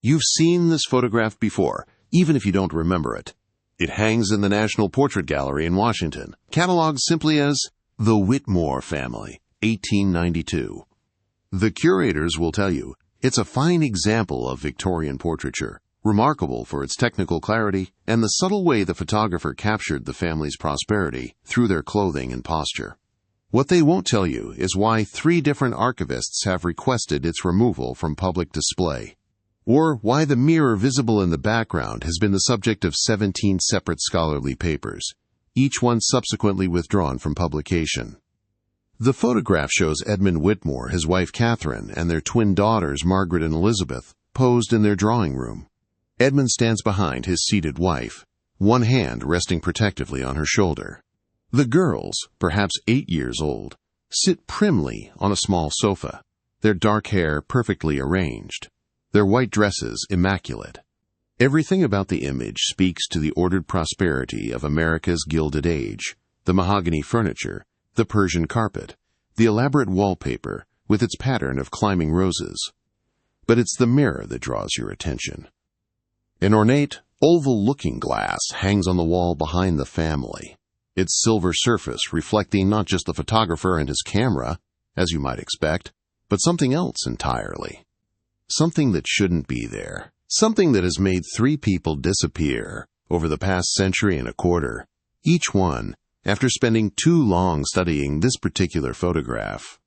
You've seen this photograph before, even if you don't remember it. It hangs in the National Portrait Gallery in Washington, cataloged simply as the Whitmore family, 1892. The curators will tell you it's a fine example of Victorian portraiture, remarkable for its technical clarity and the subtle way the photographer captured the family's prosperity through their clothing and posture. What they won't tell you is why 3 different archivists have requested its removal from public display, or why the mirror visible in the background has been the subject of 17 separate scholarly papers, each one subsequently withdrawn from publication. The photograph shows Edmund Whitmore, his wife Catherine, and their twin daughters Margaret and Elizabeth, posed in their drawing room. Edmund stands behind his seated wife, one hand resting protectively on her shoulder. The girls, perhaps 8 years old, sit primly on a small sofa, their dark hair perfectly arranged, their white dresses immaculate. Everything about the image speaks to the ordered prosperity of America's Gilded Age: the mahogany furniture, the Persian carpet, the elaborate wallpaper with its pattern of climbing roses. But it's the mirror that draws your attention. An ornate, oval looking-glass hangs on the wall behind the family, its silver surface reflecting not just the photographer and his camera, as you might expect, but something else entirely. Something that shouldn't be there. Something that has made 3 people disappear over the past century and a quarter, each one after spending too long studying this particular photograph.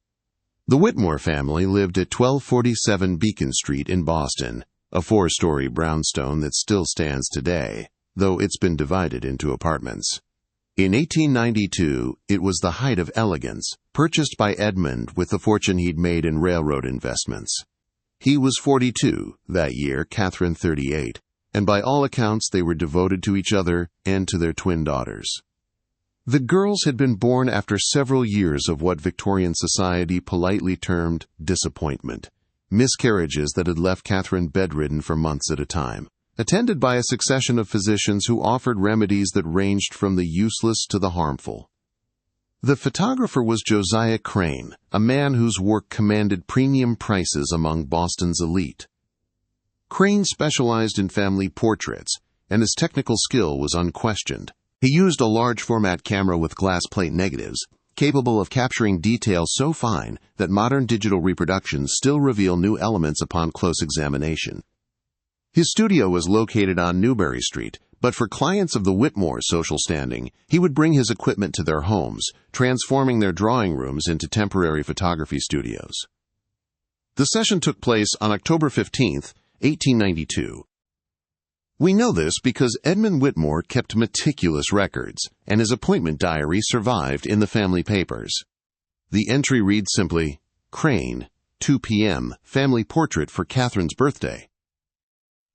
The Whitmore family lived at 1247 Beacon Street in Boston, a 4-story brownstone that still stands today, though it's been divided into apartments. In 1892, it was the height of elegance, purchased by Edmund with the fortune he'd made in railroad investments. He was 42 that year, Catherine 38, and by all accounts they were devoted to each other and to their twin daughters. The girls had been born after several years of what Victorian society politely termed disappointment, miscarriages that had left Catherine bedridden for months at a time, attended by a succession of physicians who offered remedies that ranged from the useless to the harmful. The photographer was Josiah Crane, a man whose work commanded premium prices among Boston's elite. Crane specialized in family portraits, and his technical skill was unquestioned. He used a large-format camera with glass plate negatives, capable of capturing detail so fine that modern digital reproductions still reveal new elements upon close examination. His studio was located on Newbury Street, but for clients of the Whitmore social standing, he would bring his equipment to their homes, transforming their drawing rooms into temporary photography studios. The session took place on October 15, 1892. We know this because Edmund Whitmore kept meticulous records, and his appointment diary survived in the family papers. The entry reads simply, "Crane, 2 p.m., family portrait for Catherine's birthday."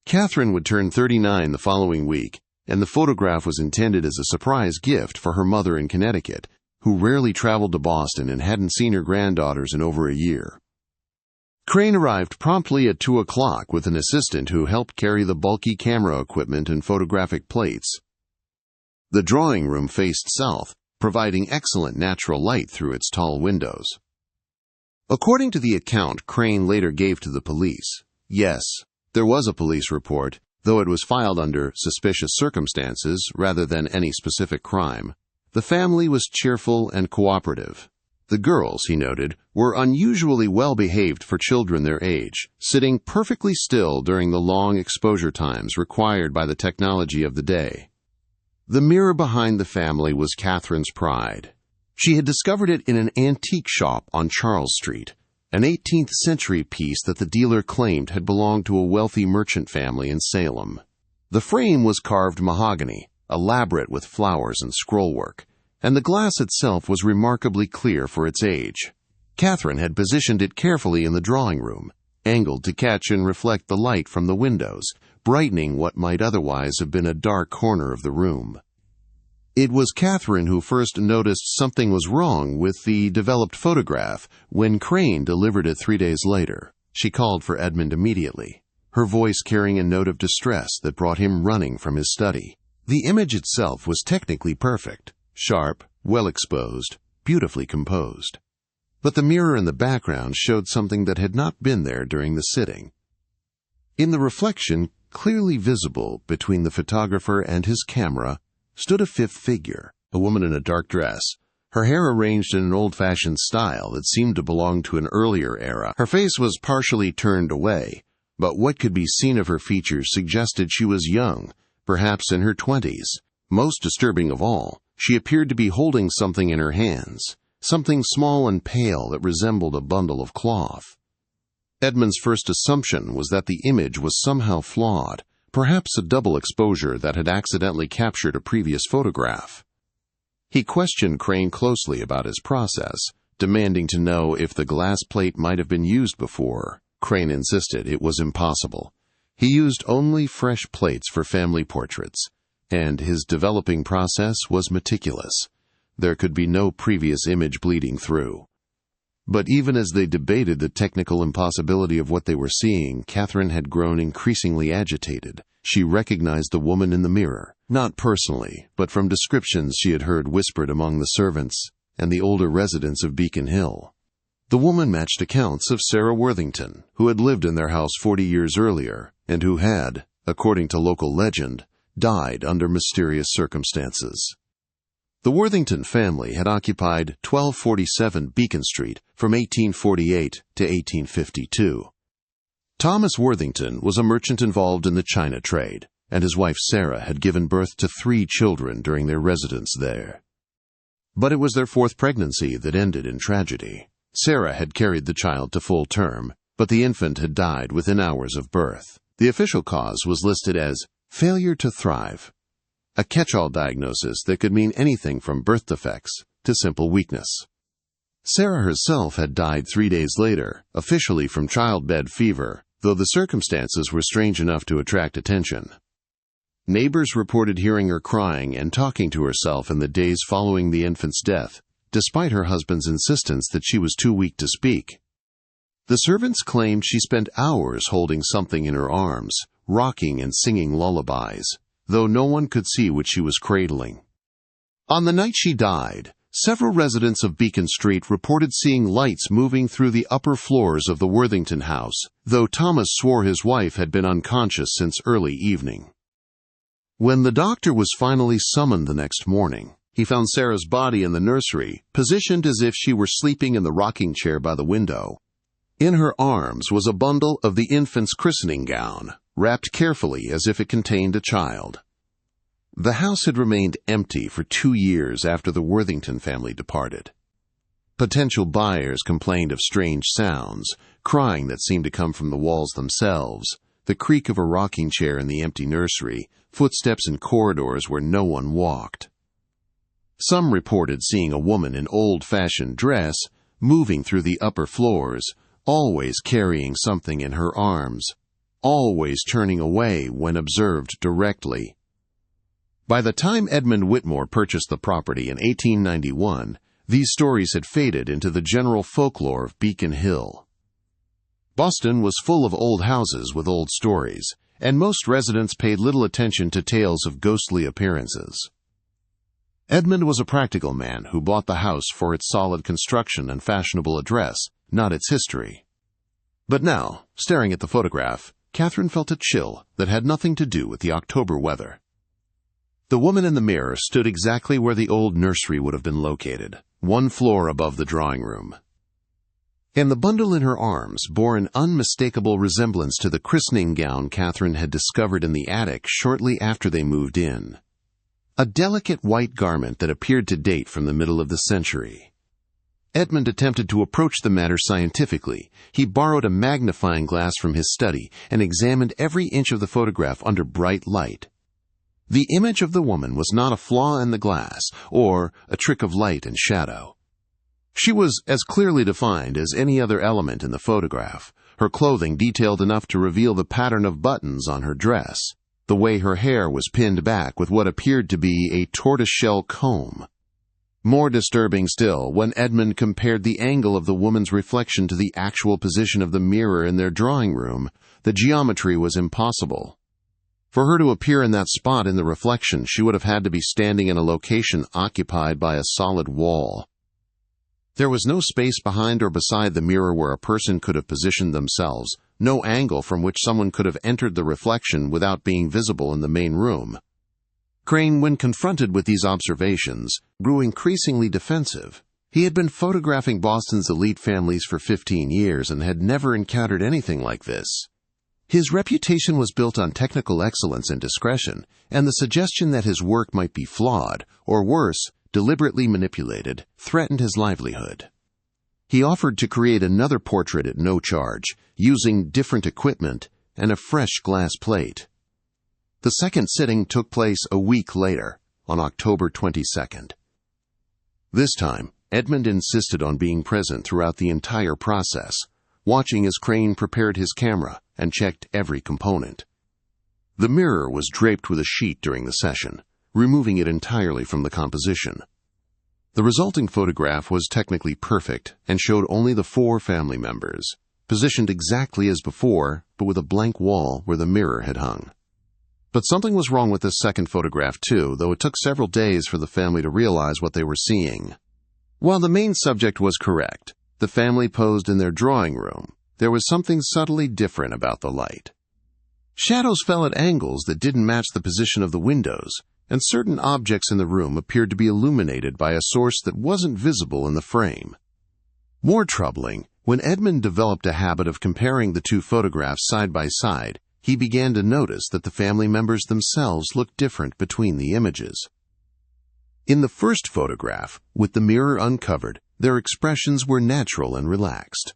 Catherine would turn 39 the following week, and the photograph was intended as a surprise gift for her mother in Connecticut, who rarely traveled to Boston and hadn't seen her granddaughters in over a year. Crane arrived promptly at 2 o'clock with an assistant who helped carry the bulky camera equipment and photographic plates. The drawing room faced south, providing excellent natural light through its tall windows. According to the account Crane later gave to the police, yes, there was a police report, though it was filed under suspicious circumstances rather than any specific crime. The family was cheerful and cooperative. The girls, he noted, were unusually well-behaved for children their age, sitting perfectly still during the long exposure times required by the technology of the day. The mirror behind the family was Catherine's pride. She had discovered it in an antique shop on Charles Street, an 18th-century piece that the dealer claimed had belonged to a wealthy merchant family in Salem. The frame was carved mahogany, elaborate with flowers and scrollwork, and the glass itself was remarkably clear for its age. Catherine had positioned it carefully in the drawing room, angled to catch and reflect the light from the windows, brightening what might otherwise have been a dark corner of the room. It was Catherine who first noticed something was wrong with the developed photograph when Crane delivered it 3 days later. She called for Edmund immediately, her voice carrying a note of distress that brought him running from his study. The image itself was technically perfect, sharp, well exposed, beautifully composed. But the mirror in the background showed something that had not been there during the sitting. In the reflection, clearly visible between the photographer and his camera, stood a fifth figure, a woman in a dark dress, her hair arranged in an old-fashioned style that seemed to belong to an earlier era. Her face was partially turned away, but what could be seen of her features suggested she was young, perhaps in her 20s. Most disturbing of all, she appeared to be holding something in her hands, something small and pale that resembled a bundle of cloth. Edmund's first assumption was that the image was somehow flawed, perhaps a double exposure that had accidentally captured a previous photograph. He questioned Crane closely about his process, demanding to know if the glass plate might have been used before. Crane insisted it was impossible. He used only fresh plates for family portraits, and his developing process was meticulous. There could be no previous image bleeding through. But even as they debated the technical impossibility of what they were seeing, Catherine had grown increasingly agitated. She recognized the woman in the mirror, not personally, but from descriptions she had heard whispered among the servants and the older residents of Beacon Hill. The woman matched accounts of Sarah Worthington, who had lived in their house 40 years earlier, and who had, according to local legend, died under mysterious circumstances. The Worthington family had occupied 1247 Beacon Street from 1848 to 1852. Thomas Worthington was a merchant involved in the China trade, and his wife Sarah had given birth to 3 children during their residence there. But it was their 4th pregnancy that ended in tragedy. Sarah had carried the child to full term, but the infant had died within hours of birth. The official cause was listed as failure to thrive, a catch-all diagnosis that could mean anything from birth defects to simple weakness. Sarah herself had died 3 days later, officially from childbed fever, though the circumstances were strange enough to attract attention. Neighbors reported hearing her crying and talking to herself in the days following the infant's death, despite her husband's insistence that she was too weak to speak. The servants claimed she spent hours holding something in her arms, rocking and singing lullabies, though no one could see what she was cradling. On the night she died, several residents of Beacon Street reported seeing lights moving through the upper floors of the Worthington house, though Thomas swore his wife had been unconscious since early evening. When the doctor was finally summoned the next morning, he found Sarah's body in the nursery, positioned as if she were sleeping in the rocking chair by the window. In her arms was a bundle of the infant's christening gown, wrapped carefully as if it contained a child. The house had remained empty for 2 years after the Worthington family departed. Potential buyers complained of strange sounds, crying that seemed to come from the walls themselves, the creak of a rocking chair in the empty nursery, footsteps in corridors where no one walked. Some reported seeing a woman in old-fashioned dress moving through the upper floors, always carrying something in her arms, always turning away when observed directly. By the time Edmund Whitmore purchased the property in 1891, these stories had faded into the general folklore of Beacon Hill. Boston was full of old houses with old stories, and most residents paid little attention to tales of ghostly appearances. Edmund was a practical man who bought the house for its solid construction and fashionable address, not its history. But now, staring at the photograph, Catherine felt a chill that had nothing to do with the October weather. The woman in the mirror stood exactly where the old nursery would have been located, 1 floor above the drawing room. And the bundle in her arms bore an unmistakable resemblance to the christening gown Catherine had discovered in the attic shortly after they moved in. A delicate white garment that appeared to date from the middle of the century. Edmund attempted to approach the matter scientifically. He borrowed a magnifying glass from his study and examined every inch of the photograph under bright light. The image of the woman was not a flaw in the glass or a trick of light and shadow. She was as clearly defined as any other element in the photograph, her clothing detailed enough to reveal the pattern of buttons on her dress, the way her hair was pinned back with what appeared to be a tortoiseshell comb. More disturbing still, when Edmund compared the angle of the woman's reflection to the actual position of the mirror in their drawing room, the geometry was impossible. For her to appear in that spot in the reflection, she would have had to be standing in a location occupied by a solid wall. There was no space behind or beside the mirror where a person could have positioned themselves, no angle from which someone could have entered the reflection without being visible in the main room. Crane, when confronted with these observations, grew increasingly defensive. He had been photographing Boston's elite families for 15 years and had never encountered anything like this. His reputation was built on technical excellence and discretion, and the suggestion that his work might be flawed, or worse, deliberately manipulated, threatened his livelihood. He offered to create another portrait at no charge, using different equipment and a fresh glass plate. The second sitting took place a week later, on October 22nd. This time, Edmund insisted on being present throughout the entire process, watching as Crane prepared his camera and checked every component. The mirror was draped with a sheet during the session, removing it entirely from the composition. The resulting photograph was technically perfect and showed only the 4 family members, positioned exactly as before, but with a blank wall where the mirror had hung. But something was wrong with this second photograph too, though it took several days for the family to realize what they were seeing. While the main subject was correct, the family posed in their drawing room, there was something subtly different about the light. Shadows fell at angles that didn't match the position of the windows, and certain objects in the room appeared to be illuminated by a source that wasn't visible in the frame. More troubling, when Edmund developed a habit of comparing the 2 photographs side by side, he began to notice that the family members themselves looked different between the images. In the first photograph, with the mirror uncovered, their expressions were natural and relaxed.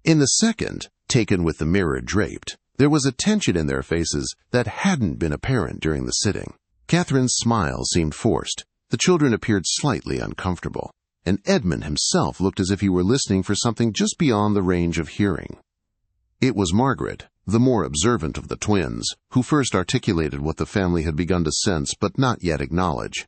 In the second, taken with the mirror draped, there was a tension in their faces that hadn't been apparent during the sitting. Catherine's smile seemed forced, the children appeared slightly uncomfortable, and Edmund himself looked as if he were listening for something just beyond the range of hearing. It was Margaret, the more observant of the twins, who first articulated what the family had begun to sense but not yet acknowledge.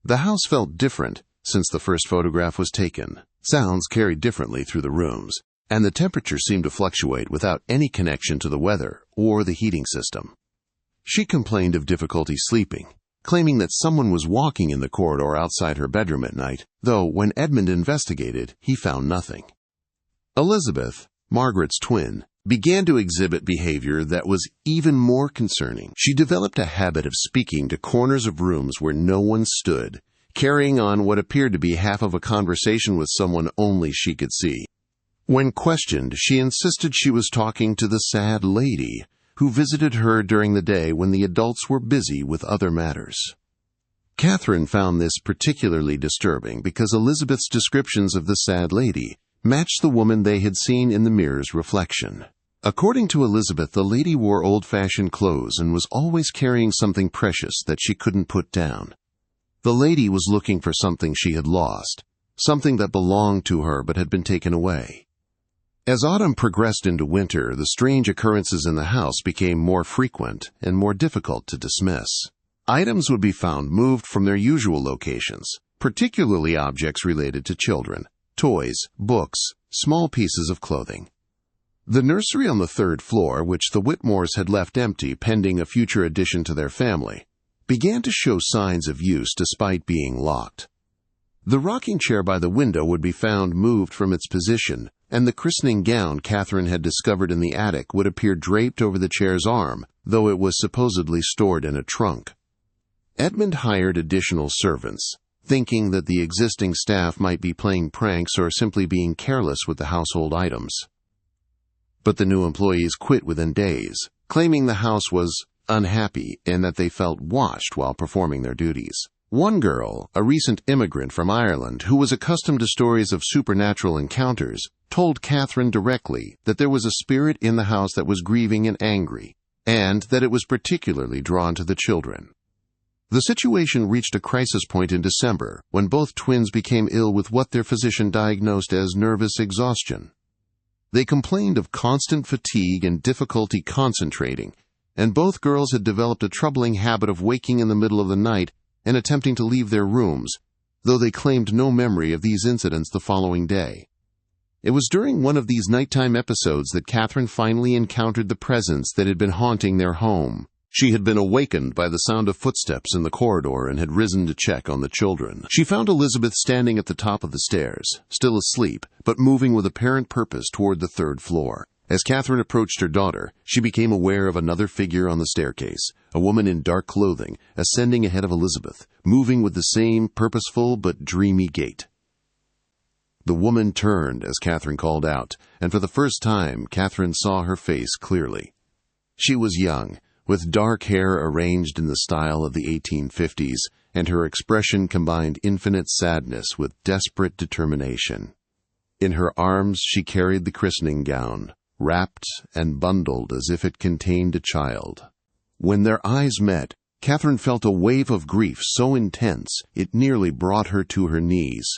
The house felt different since the first photograph was taken. Sounds carried differently through the rooms, and the temperature seemed to fluctuate without any connection to the weather or the heating system. She complained of difficulty sleeping, claiming that someone was walking in the corridor outside her bedroom at night, though when Edmund investigated, he found nothing. Elizabeth, Margaret's twin, began to exhibit behavior that was even more concerning. She developed a habit of speaking to corners of rooms where no one stood, carrying on what appeared to be half of a conversation with someone only she could see. When questioned, she insisted she was talking to the sad lady who visited her during the day when the adults were busy with other matters. Catherine found this particularly disturbing because Elizabeth's descriptions of the sad lady matched the woman they had seen in the mirror's reflection. According to Elizabeth, the lady wore old-fashioned clothes and was always carrying something precious that she couldn't put down. The lady was looking for something she had lost, something that belonged to her but had been taken away. As autumn progressed into winter, the strange occurrences in the house became more frequent and more difficult to dismiss. Items would be found moved from their usual locations, particularly objects related to children, toys, books, small pieces of clothing. The nursery on the 3rd floor, which the Whitmores had left empty pending a future addition to their family, began to show signs of use despite being locked. The rocking chair by the window would be found moved from its position, and the christening gown Catherine had discovered in the attic would appear draped over the chair's arm, though it was supposedly stored in a trunk. Edmund hired additional servants, thinking that the existing staff might be playing pranks or simply being careless with the household items. But the new employees quit within days, claiming the house was unhappy and that they felt watched while performing their duties. One girl, a recent immigrant from Ireland who was accustomed to stories of supernatural encounters, told Catherine directly that there was a spirit in the house that was grieving and angry, and that it was particularly drawn to the children. The situation reached a crisis point in December when both twins became ill with what their physician diagnosed as nervous exhaustion. They complained of constant fatigue and difficulty concentrating, and both girls had developed a troubling habit of waking in the middle of the night and attempting to leave their rooms, though they claimed no memory of these incidents the following day. It was during one of these nighttime episodes that Catherine finally encountered the presence that had been haunting their home. She had been awakened by the sound of footsteps in the corridor and had risen to check on the children. She found Elizabeth standing at the top of the stairs, still asleep, but moving with apparent purpose toward the 3rd floor. As Catherine approached her daughter, she became aware of another figure on the staircase, a woman in dark clothing, ascending ahead of Elizabeth, moving with the same purposeful but dreamy gait. The woman turned as Catherine called out, and for the first time Catherine saw her face clearly. She was young, with dark hair arranged in the style of the 1850s, and her expression combined infinite sadness with desperate determination. In her arms she carried the christening gown, wrapped and bundled as if it contained a child. When their eyes met, Catherine felt a wave of grief so intense it nearly brought her to her knees.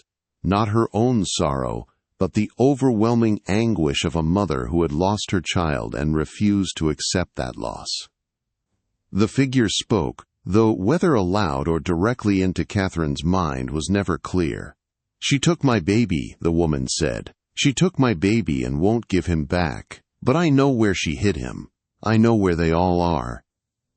Not her own sorrow, but the overwhelming anguish of a mother who had lost her child and refused to accept that loss. The figure spoke, though whether aloud or directly into Catherine's mind was never clear. "She took my baby," the woman said. "She took my baby and won't give him back. But I know where she hid him. I know where they all are."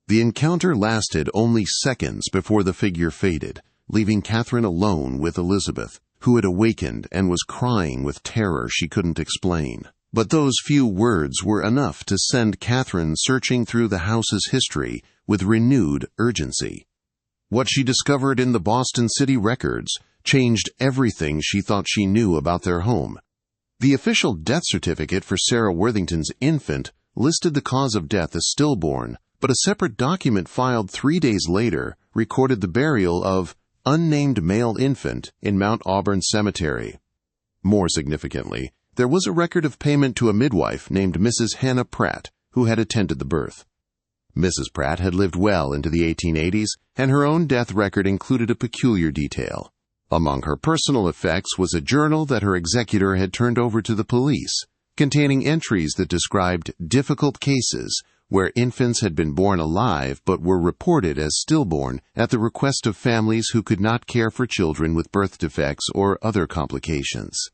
The encounter lasted only seconds before the figure faded, leaving Catherine alone with Elizabeth, who had awakened and was crying with terror she couldn't explain. But those few words were enough to send Catherine searching through the house's history with renewed urgency. What she discovered in the Boston City records changed everything she thought she knew about their home. The official death certificate for Sarah Worthington's infant listed the cause of death as stillborn, but a separate document filed 3 days later recorded the burial of unnamed male infant in Mount Auburn Cemetery. More significantly, there was a record of payment to a midwife named Mrs. Hannah Pratt, who had attended the birth. Mrs. Pratt had lived well into the 1880s, and her own death record included a peculiar detail. Among her personal effects was a journal that her executor had turned over to the police, containing entries that described difficult cases where infants had been born alive but were reported as stillborn at the request of families who could not care for children with birth defects or other complications.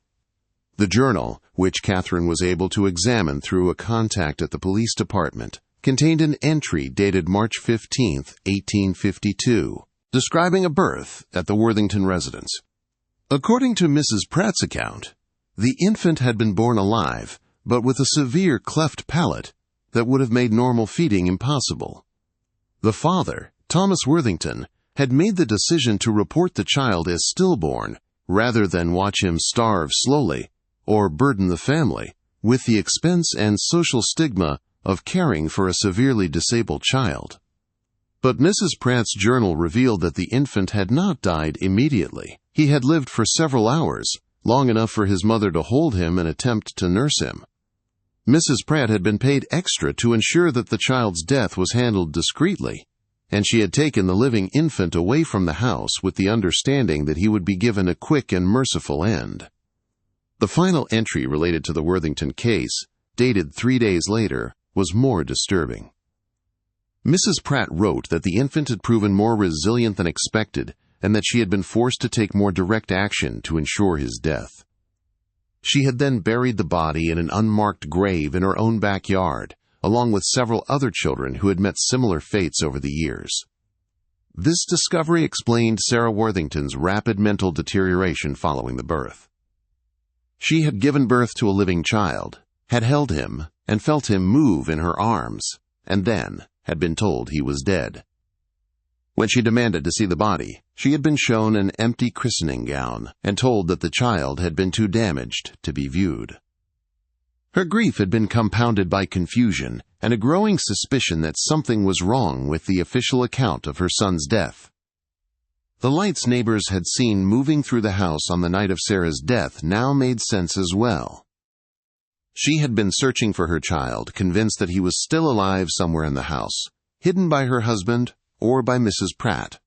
The journal, which Catherine was able to examine through a contact at the police department, contained an entry dated March 15, 1852, describing a birth at the Worthington residence. According to Mrs. Pratt's account, the infant had been born alive, but with a severe cleft palate that would have made normal feeding impossible. The father, Thomas Worthington, had made the decision to report the child as stillborn rather than watch him starve slowly or burden the family with the expense and social stigma of caring for a severely disabled child. But Mrs. Pratt's journal revealed that the infant had not died immediately. He had lived for several hours, long enough for his mother to hold him and attempt to nurse him. Mrs. Pratt had been paid extra to ensure that the child's death was handled discreetly, and she had taken the living infant away from the house with the understanding that he would be given a quick and merciful end. The final entry related to the Worthington case, dated 3 days later, was more disturbing. Mrs. Pratt wrote that the infant had proven more resilient than expected and that she had been forced to take more direct action to ensure his death. She had then buried the body in an unmarked grave in her own backyard, along with several other children who had met similar fates over the years. This discovery explained Sarah Worthington's rapid mental deterioration following the birth. She had given birth to a living child, had held him, and felt him move in her arms, and then had been told he was dead. When she demanded to see the body, she had been shown an empty christening gown and told that the child had been too damaged to be viewed. Her grief had been compounded by confusion and a growing suspicion that something was wrong with the official account of her son's death. The lights neighbors had seen moving through the house on the night of Sarah's death now made sense as well. She had been searching for her child, convinced that he was still alive somewhere in the house, hidden by her husband or by Mrs. Pratt.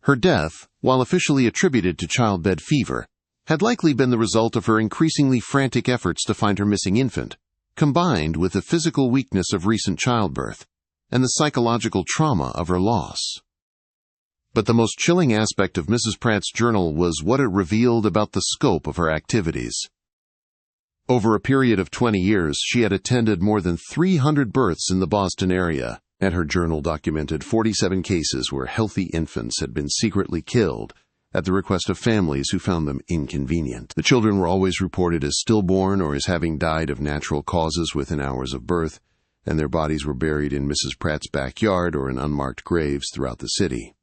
Her death, while officially attributed to childbed fever, had likely been the result of her increasingly frantic efforts to find her missing infant, combined with the physical weakness of recent childbirth and the psychological trauma of her loss. But the most chilling aspect of Mrs. Pratt's journal was what it revealed about the scope of her activities. Over a period of 20 years, she had attended more than 300 births in the Boston area, and her journal documented 47 cases where healthy infants had been secretly killed at the request of families who found them inconvenient. The children were always reported as stillborn or as having died of natural causes within hours of birth, and their bodies were buried in Mrs. Pratt's backyard or in unmarked graves throughout the city.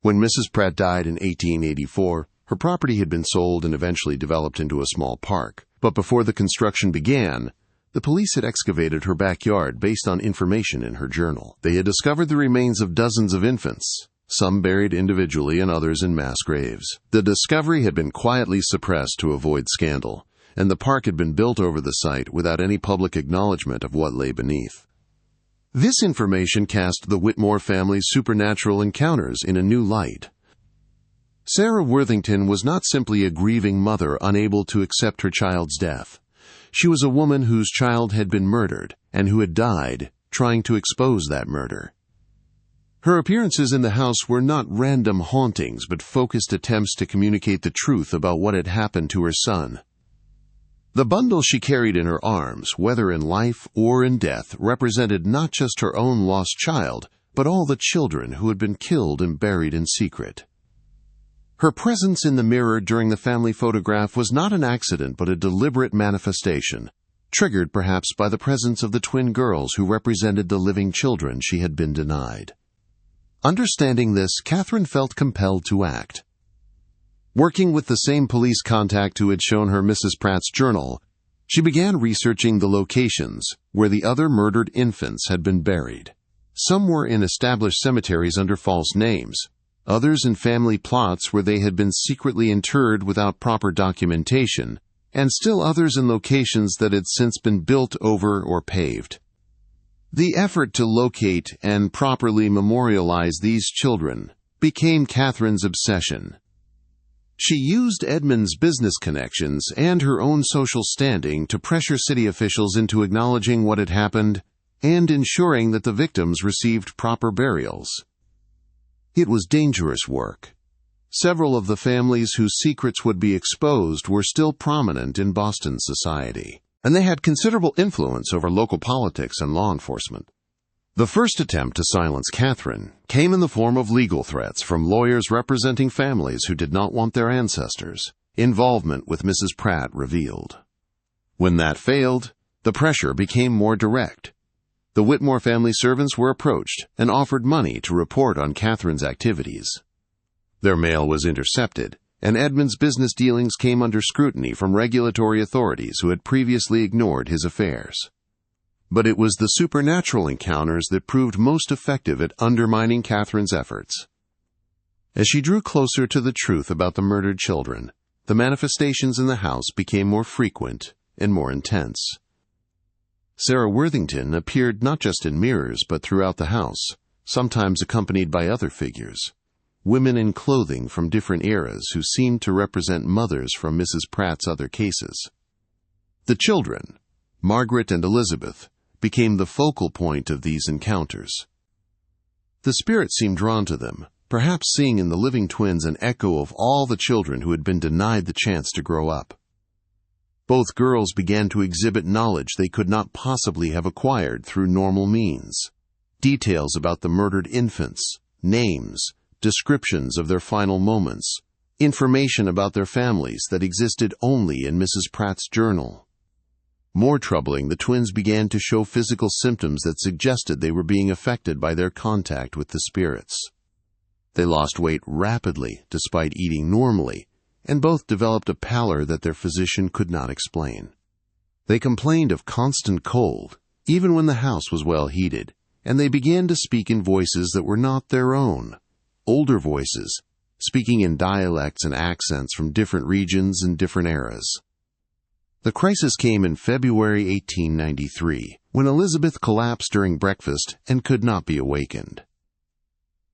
When Mrs. Pratt died in 1884, her property had been sold and eventually developed into a small park. But before the construction began, the police had excavated her backyard based on information in her journal. They had discovered the remains of dozens of infants, some buried individually and others in mass graves. The discovery had been quietly suppressed to avoid scandal, and the park had been built over the site without any public acknowledgement of what lay beneath. This information cast the Whitmore family's supernatural encounters in a new light. Sarah Worthington was not simply a grieving mother unable to accept her child's death. She was a woman whose child had been murdered and who had died trying to expose that murder. Her appearances in the house were not random hauntings but focused attempts to communicate the truth about what had happened to her son. The bundle she carried in her arms, whether in life or in death, represented not just her own lost child, but all the children who had been killed and buried in secret. Her presence in the mirror during the family photograph was not an accident but a deliberate manifestation, triggered perhaps by the presence of the twin girls who represented the living children she had been denied. Understanding this, Catherine felt compelled to act. Working with the same police contact who had shown her Mrs. Pratt's journal, she began researching the locations where the other murdered infants had been buried. Some were in established cemeteries under false names, others in family plots where they had been secretly interred without proper documentation, and still others in locations that had since been built over or paved. The effort to locate and properly memorialize these children became Catherine's obsession. She used Edmund's business connections and her own social standing to pressure city officials into acknowledging what had happened and ensuring that the victims received proper burials. It was dangerous work. Several of the families whose secrets would be exposed were still prominent in Boston society, and they had considerable influence over local politics and law enforcement. The first attempt to silence Catherine came in the form of legal threats from lawyers representing families who did not want their ancestors' involvement with Mrs. Pratt revealed. When that failed, the pressure became more direct. The Whitmore family servants were approached and offered money to report on Catherine's activities. Their mail was intercepted, and Edmund's business dealings came under scrutiny from regulatory authorities who had previously ignored his affairs. But it was the supernatural encounters that proved most effective at undermining Catherine's efforts. As she drew closer to the truth about the murdered children, the manifestations in the house became more frequent and more intense. Sarah Worthington appeared not just in mirrors but throughout the house, sometimes accompanied by other figures, women in clothing from different eras who seemed to represent mothers from Mrs. Pratt's other cases. The children, Margaret and Elizabeth, became the focal point of these encounters. The spirit seemed drawn to them, perhaps seeing in the living twins an echo of all the children who had been denied the chance to grow up. Both girls began to exhibit knowledge they could not possibly have acquired through normal means. Details about the murdered infants, names, descriptions of their final moments, information about their families that existed only in Mrs. Pratt's journal. More troubling, the twins began to show physical symptoms that suggested they were being affected by their contact with the spirits. They lost weight rapidly despite eating normally, and both developed a pallor that their physician could not explain. They complained of constant cold, even when the house was well heated, and they began to speak in voices that were not their own, older voices, speaking in dialects and accents from different regions and different eras. The crisis came in February 1893, when Elizabeth collapsed during breakfast and could not be awakened.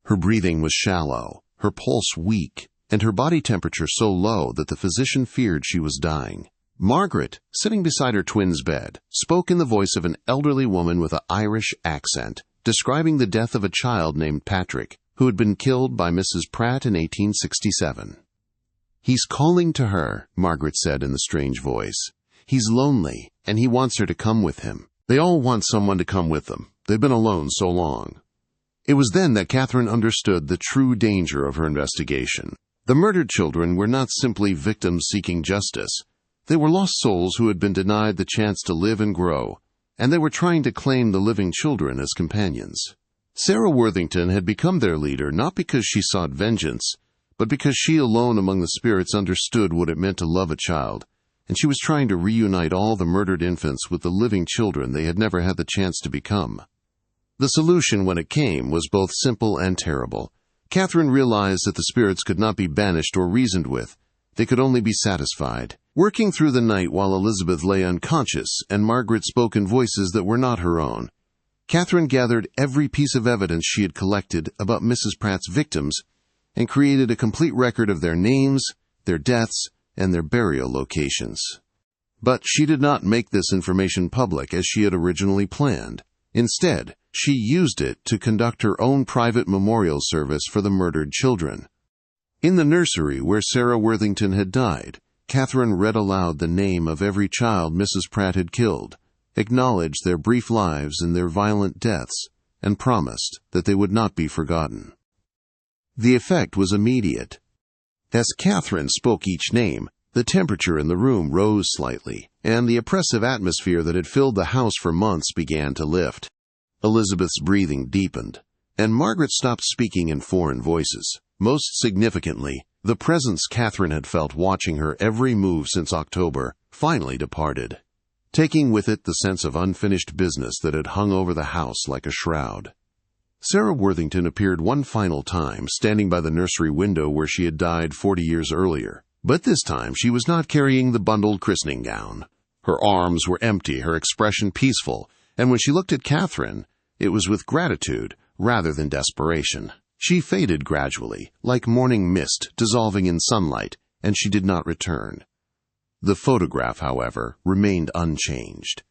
Her breathing was shallow, her pulse weak, and her body temperature so low that the physician feared she was dying. Margaret, sitting beside her twin's bed, spoke in the voice of an elderly woman with an Irish accent, describing the death of a child named Patrick, who had been killed by Mrs. Pratt in 1867. "He's calling to her," Margaret said in the strange voice. "He's lonely, and he wants her to come with him. They all want someone to come with them. They've been alone so long." It was then that Catherine understood the true danger of her investigation. The murdered children were not simply victims seeking justice. They were lost souls who had been denied the chance to live and grow, and they were trying to claim the living children as companions. Sarah Worthington had become their leader not because she sought vengeance, but because she alone among the spirits understood what it meant to love a child, and she was trying to reunite all the murdered infants with the living children they had never had the chance to become. The solution, when it came, was both simple and terrible. Catherine realized that the spirits could not be banished or reasoned with. They could only be satisfied. Working through the night while Elizabeth lay unconscious and Margaret spoke in voices that were not her own, Catherine gathered every piece of evidence she had collected about Mrs. Pratt's victims and created a complete record of their names, their deaths, and their burial locations. But she did not make this information public as she had originally planned. Instead, she used it to conduct her own private memorial service for the murdered children. In the nursery where Sarah Worthington had died, Catherine read aloud the name of every child Mrs. Pratt had killed, acknowledged their brief lives and their violent deaths, and promised that they would not be forgotten. The effect was immediate. As Catherine spoke each name, the temperature in the room rose slightly, and the oppressive atmosphere that had filled the house for months began to lift. Elizabeth's breathing deepened, and Margaret stopped speaking in foreign voices. Most significantly, the presence Catherine had felt watching her every move since October finally departed, taking with it the sense of unfinished business that had hung over the house like a shroud. Sarah Worthington appeared one final time, standing by the nursery window where she had died 40 years earlier. But this time she was not carrying the bundled christening gown. Her arms were empty, her expression peaceful, and when she looked at Catherine, it was with gratitude rather than desperation. She faded gradually, like morning mist dissolving in sunlight, and she did not return. The photograph, however, remained unchanged.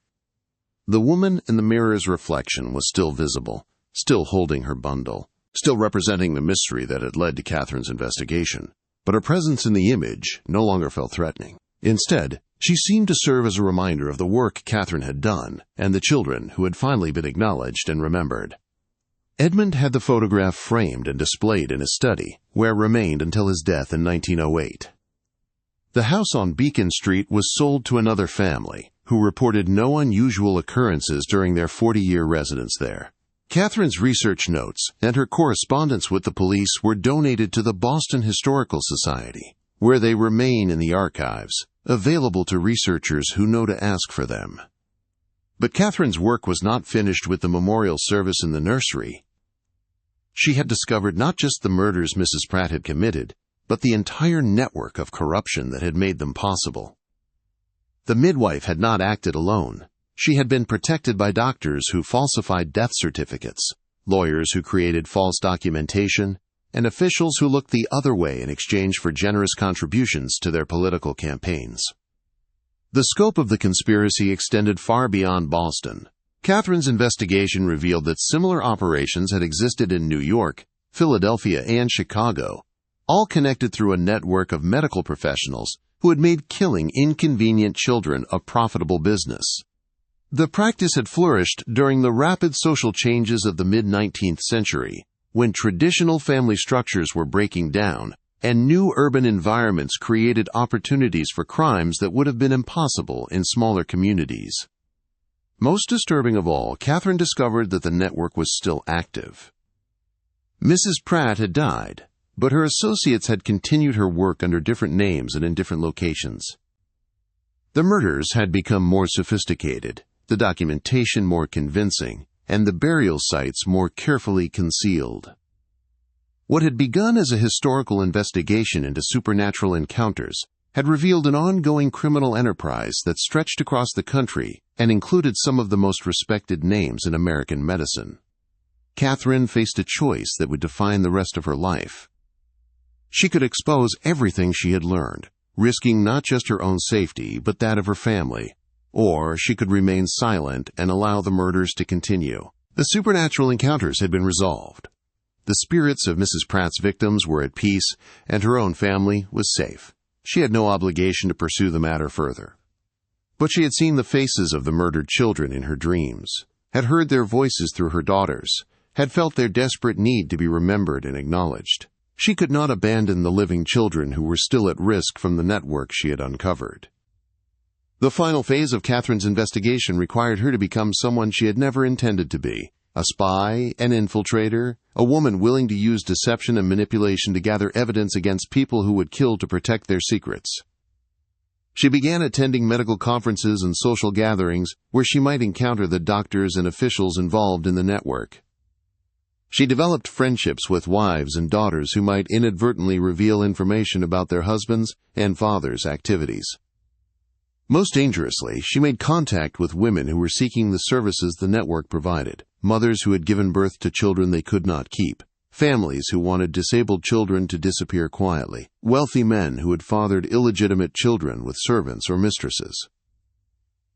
The woman in the mirror's reflection was still visible, still holding her bundle, still representing the mystery that had led to Catherine's investigation. But her presence in the image no longer felt threatening. Instead, she seemed to serve as a reminder of the work Catherine had done and the children who had finally been acknowledged and remembered. Edmund had the photograph framed and displayed in his study, where it remained until his death in 1908. The house on Beacon Street was sold to another family, who reported no unusual occurrences during their 40-year residence there. Catherine's research notes and her correspondence with the police were donated to the Boston Historical Society, where they remain in the archives, available to researchers who know to ask for them. But Catherine's work was not finished with the memorial service in the nursery. She had discovered not just the murders Mrs. Pratt had committed, but the entire network of corruption that had made them possible. The midwife had not acted alone. She had been protected by doctors who falsified death certificates, lawyers who created false documentation, and officials who looked the other way in exchange for generous contributions to their political campaigns. The scope of the conspiracy extended far beyond Boston. Catherine's investigation revealed that similar operations had existed in New York, Philadelphia, and Chicago, all connected through a network of medical professionals who had made killing inconvenient children a profitable business. The practice had flourished during the rapid social changes of the mid-19th century, when traditional family structures were breaking down and new urban environments created opportunities for crimes that would have been impossible in smaller communities. Most disturbing of all, Catherine discovered that the network was still active. Mrs. Pratt had died, but her associates had continued her work under different names and in different locations. The murders had become more sophisticated, the documentation more convincing, and the burial sites more carefully concealed. What had begun as a historical investigation into supernatural encounters had revealed an ongoing criminal enterprise that stretched across the country and included some of the most respected names in American medicine. Catherine faced a choice that would define the rest of her life. She could expose everything she had learned, risking not just her own safety but that of her family, or she could remain silent and allow the murders to continue. The supernatural encounters had been resolved. The spirits of Mrs. Pratt's victims were at peace, and her own family was safe. She had no obligation to pursue the matter further. But she had seen the faces of the murdered children in her dreams, had heard their voices through her daughters, had felt their desperate need to be remembered and acknowledged. She could not abandon the living children who were still at risk from the network she had uncovered. The final phase of Catherine's investigation required her to become someone she had never intended to be: a spy, an infiltrator, a woman willing to use deception and manipulation to gather evidence against people who would kill to protect their secrets. She began attending medical conferences and social gatherings where she might encounter the doctors and officials involved in the network. She developed friendships with wives and daughters who might inadvertently reveal information about their husbands' and fathers' activities. Most dangerously, she made contact with women who were seeking the services the network provided: mothers who had given birth to children they could not keep, families who wanted disabled children to disappear quietly, wealthy men who had fathered illegitimate children with servants or mistresses.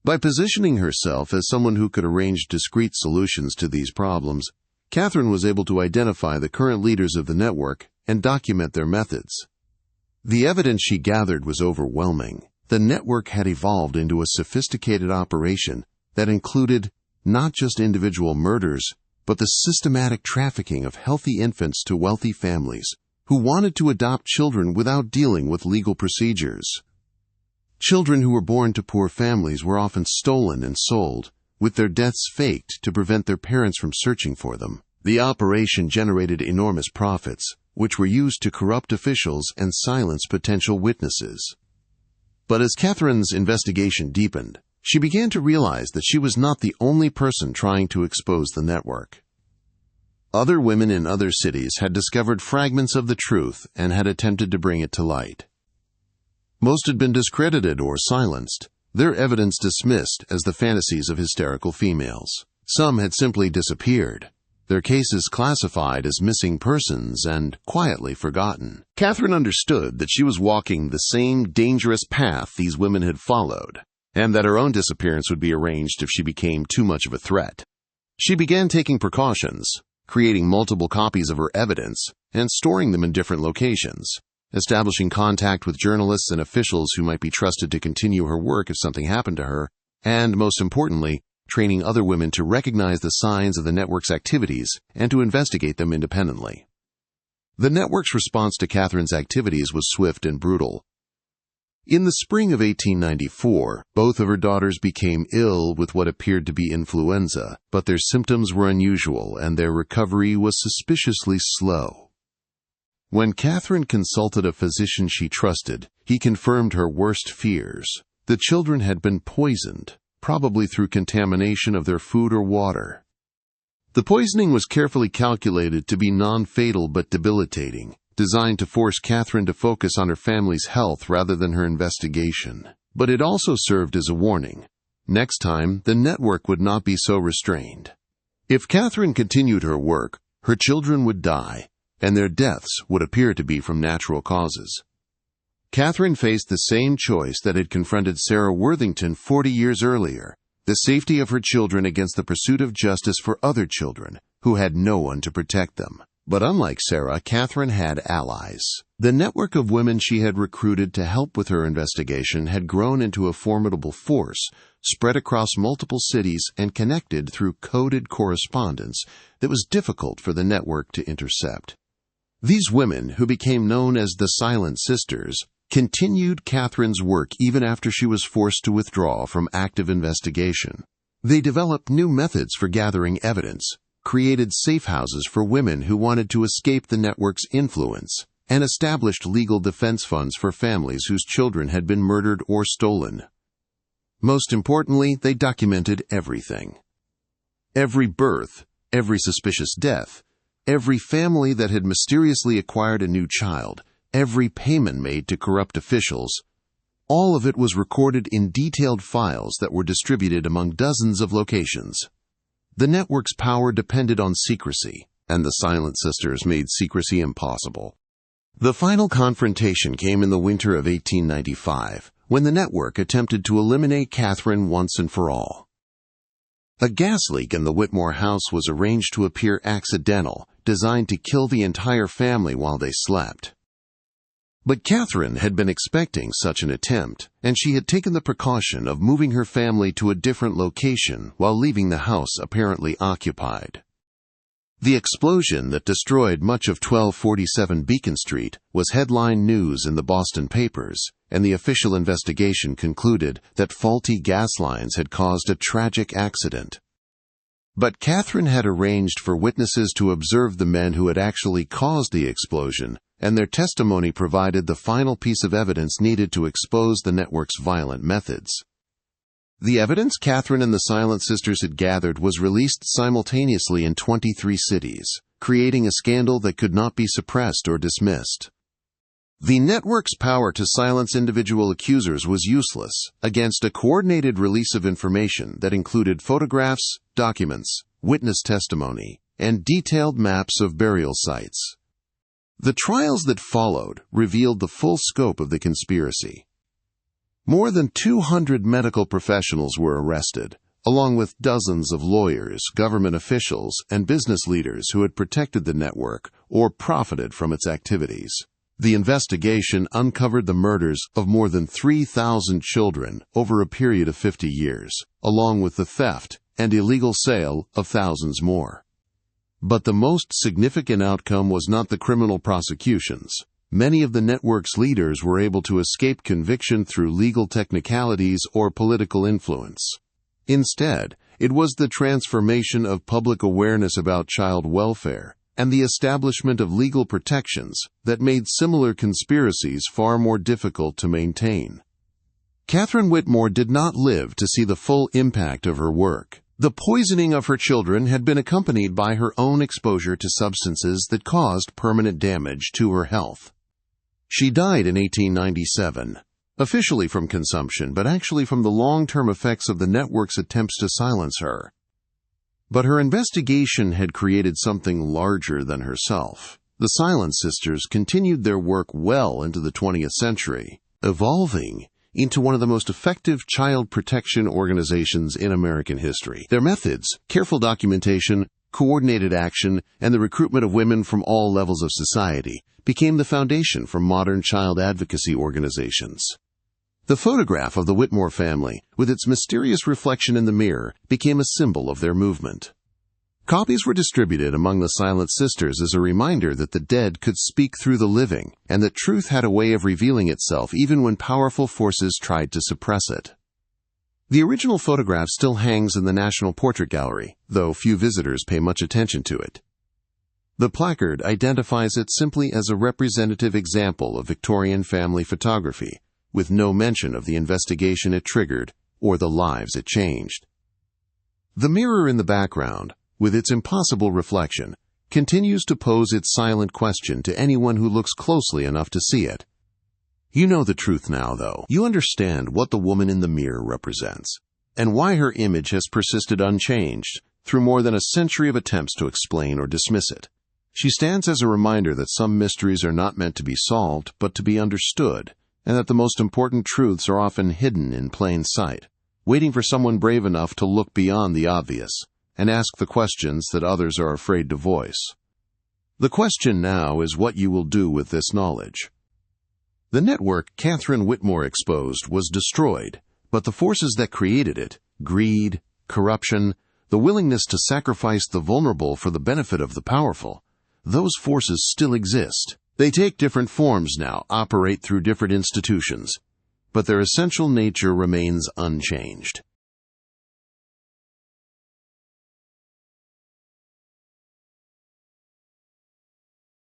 By positioning herself as someone who could arrange discreet solutions to these problems, Catherine was able to identify the current leaders of the network and document their methods. The evidence she gathered was overwhelming. The network had evolved into a sophisticated operation that included not just individual murders, but the systematic trafficking of healthy infants to wealthy families who wanted to adopt children without dealing with legal procedures. Children who were born to poor families were often stolen and sold, with their deaths faked to prevent their parents from searching for them. The operation generated enormous profits, which were used to corrupt officials and silence potential witnesses. But as Catherine's investigation deepened, she began to realize that she was not the only person trying to expose the network. Other women in other cities had discovered fragments of the truth and had attempted to bring it to light. Most had been discredited or silenced, their evidence dismissed as the fantasies of hysterical females. Some had simply disappeared, their cases classified as missing persons and quietly forgotten. Catherine understood that she was walking the same dangerous path these women had followed, and that her own disappearance would be arranged if she became too much of a threat. She began taking precautions, creating multiple copies of her evidence and storing them in different locations, establishing contact with journalists and officials who might be trusted to continue her work if something happened to her, and, most importantly, training other women to recognize the signs of the network's activities and to investigate them independently. The network's response to Catherine's activities was swift and brutal. In the spring of 1894, both of her daughters became ill with what appeared to be influenza, but their symptoms were unusual and their recovery was suspiciously slow. When Catherine consulted a physician she trusted, he confirmed her worst fears. The children had been poisoned, probably through contamination of their food or water. The poisoning was carefully calculated to be non-fatal but debilitating, designed to force Catherine to focus on her family's health rather than her investigation. But it also served as a warning. Next time, the network would not be so restrained. If Catherine continued her work, her children would die, and their deaths would appear to be from natural causes. Catherine faced the same choice that had confronted Sarah Worthington 40 years earlier: the safety of her children against the pursuit of justice for other children who had no one to protect them. But unlike Sarah, Catherine had allies. The network of women she had recruited to help with her investigation had grown into a formidable force, spread across multiple cities and connected through coded correspondence that was difficult for the network to intercept. These women, who became known as the Silent Sisters, continued Catherine's work even after she was forced to withdraw from active investigation. They developed new methods for gathering evidence, created safe houses for women who wanted to escape the network's influence, and established legal defense funds for families whose children had been murdered or stolen. Most importantly, they documented everything. Every birth, every suspicious death, every family that had mysteriously acquired a new child, every payment made to corrupt officials, all of it was recorded in detailed files that were distributed among dozens of locations. The network's power depended on secrecy, and the Silent Sisters made secrecy impossible. The final confrontation came in the winter of 1895, when the network attempted to eliminate Catherine once and for all. A gas leak in the Whitmore house was arranged to appear accidental, designed to kill the entire family while they slept. But Catherine had been expecting such an attempt, and she had taken the precaution of moving her family to a different location while leaving the house apparently occupied. The explosion that destroyed much of 1247 Beacon Street was headline news in the Boston papers, and the official investigation concluded that faulty gas lines had caused a tragic accident. But Catherine had arranged for witnesses to observe the men who had actually caused the explosion, and their testimony provided the final piece of evidence needed to expose the network's violent methods. The evidence Catherine and the Silent Sisters had gathered was released simultaneously in 23 cities, creating a scandal that could not be suppressed or dismissed. The network's power to silence individual accusers was useless against a coordinated release of information that included photographs, documents, witness testimony, and detailed maps of burial sites. The trials that followed revealed the full scope of the conspiracy. More than 200 medical professionals were arrested, along with dozens of lawyers, government officials, and business leaders who had protected the network or profited from its activities. The investigation uncovered the murders of more than 3,000 children over a period of 50 years, along with the theft and illegal sale of thousands more. But the most significant outcome was not the criminal prosecutions. Many of the network's leaders were able to escape conviction through legal technicalities or political influence. Instead, it was the transformation of public awareness about child welfare and the establishment of legal protections that made similar conspiracies far more difficult to maintain. Catherine Whitmore did not live to see the full impact of her work. The poisoning of her children had been accompanied by her own exposure to substances that caused permanent damage to her health. She died in 1897, officially from consumption, but actually from the long-term effects of the network's attempts to silence her. But her investigation had created something larger than herself. The Silent Sisters continued their work well into the 20th century, evolving into one of the most effective child protection organizations in American history. Their methods, careful documentation, coordinated action, and the recruitment of women from all levels of society became the foundation for modern child advocacy organizations. The photograph of the Whitmore family, with its mysterious reflection in the mirror, became a symbol of their movement. Copies were distributed among the Silent Sisters as a reminder that the dead could speak through the living, and that truth had a way of revealing itself even when powerful forces tried to suppress it. The original photograph still hangs in the National Portrait Gallery, though few visitors pay much attention to it. The placard identifies it simply as a representative example of Victorian family photography, with no mention of the investigation it triggered or the lives it changed. The mirror in the background, with its impossible reflection, continues to pose its silent question to anyone who looks closely enough to see it. You know the truth now, though. You understand what the woman in the mirror represents, and why her image has persisted unchanged through more than a century of attempts to explain or dismiss it. She stands as a reminder that some mysteries are not meant to be solved, but to be understood, and that the most important truths are often hidden in plain sight, waiting for someone brave enough to look beyond the obvious and ask the questions that others are afraid to voice. The question now is what you will do with this knowledge. The network Catherine Whitmore exposed was destroyed, but the forces that created it, greed, corruption, the willingness to sacrifice the vulnerable for the benefit of the powerful, those forces still exist. They take different forms now, operate through different institutions, but their essential nature remains unchanged.